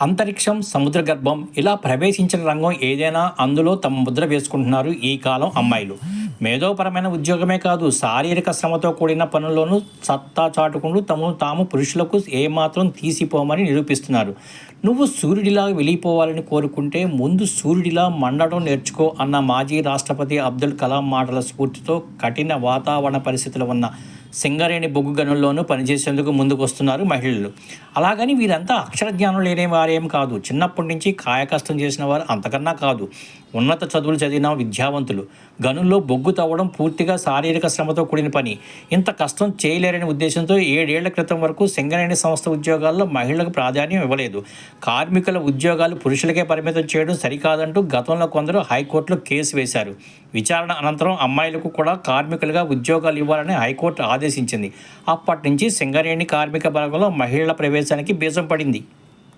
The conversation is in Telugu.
అంతరిక్షం, సముద్ర గర్భం ఇలా ప్రవేశించిన రంగం ఏదైనా అందులో తమ ముద్ర వేసుకుంటున్నారు ఈ కాలం అమ్మాయిలు. మేధోపరమైన ఉద్యోగమే కాదు, శారీరక శ్రమతో కూడిన పనుల్లోనూ సత్తా చాటుకుంటూ తమను తాము పురుషులకు ఏమాత్రం తీసిపోమని నిరూపిస్తున్నారు. నువ్వు సూర్యుడిలా వెలిగిపోవాలని కోరుకుంటే ముందు సూర్యుడిలా మండడం నేర్చుకో అన్న మాజీ రాష్ట్రపతి అబ్దుల్ కలాం మాటల స్ఫూర్తితో కఠిన వాతావరణ పరిస్థితులు ఉన్న సింగరేణి బొగ్గు గనుల్లోనూ పనిచేసేందుకు ముందుకు వస్తున్నారు మహిళలు. అలాగని వీరంతా అక్షర జ్ఞానం లేని వారేం కాదు. చిన్నప్పటి నుంచి కాయకష్టం చేసిన వారు అంతకన్నా కాదు. ఉన్నత చదువులు చదివిన విద్యావంతులు. గనుల్లో బొగ్గు తవ్వడం పూర్తిగా శారీరక శ్రమతో కూడిన పని. ఇంత కష్టం చేయలేరనే ఉద్దేశంతో 7 ఏళ్ల క్రితం వరకు సింగరేణి సంస్థ ఉద్యోగాల్లో మహిళలకు ప్రాధాన్యం ఇవ్వలేదు. కార్మికుల ఉద్యోగాలు పురుషులకే పరిమితం చేయడం సరికాదంటూ గతంలో కొందరు హైకోర్టులో కేసు వేశారు. విచారణ అనంతరం అమ్మాయిలకు కూడా కార్మికులుగా ఉద్యోగాలు ఇవ్వాలని హైకోర్టు ఆదేశించింది. అప్పటి నుంచి సింగరేణి కార్మిక బలగంలో మహిళల ప్రవేశానికి బీజం పడింది.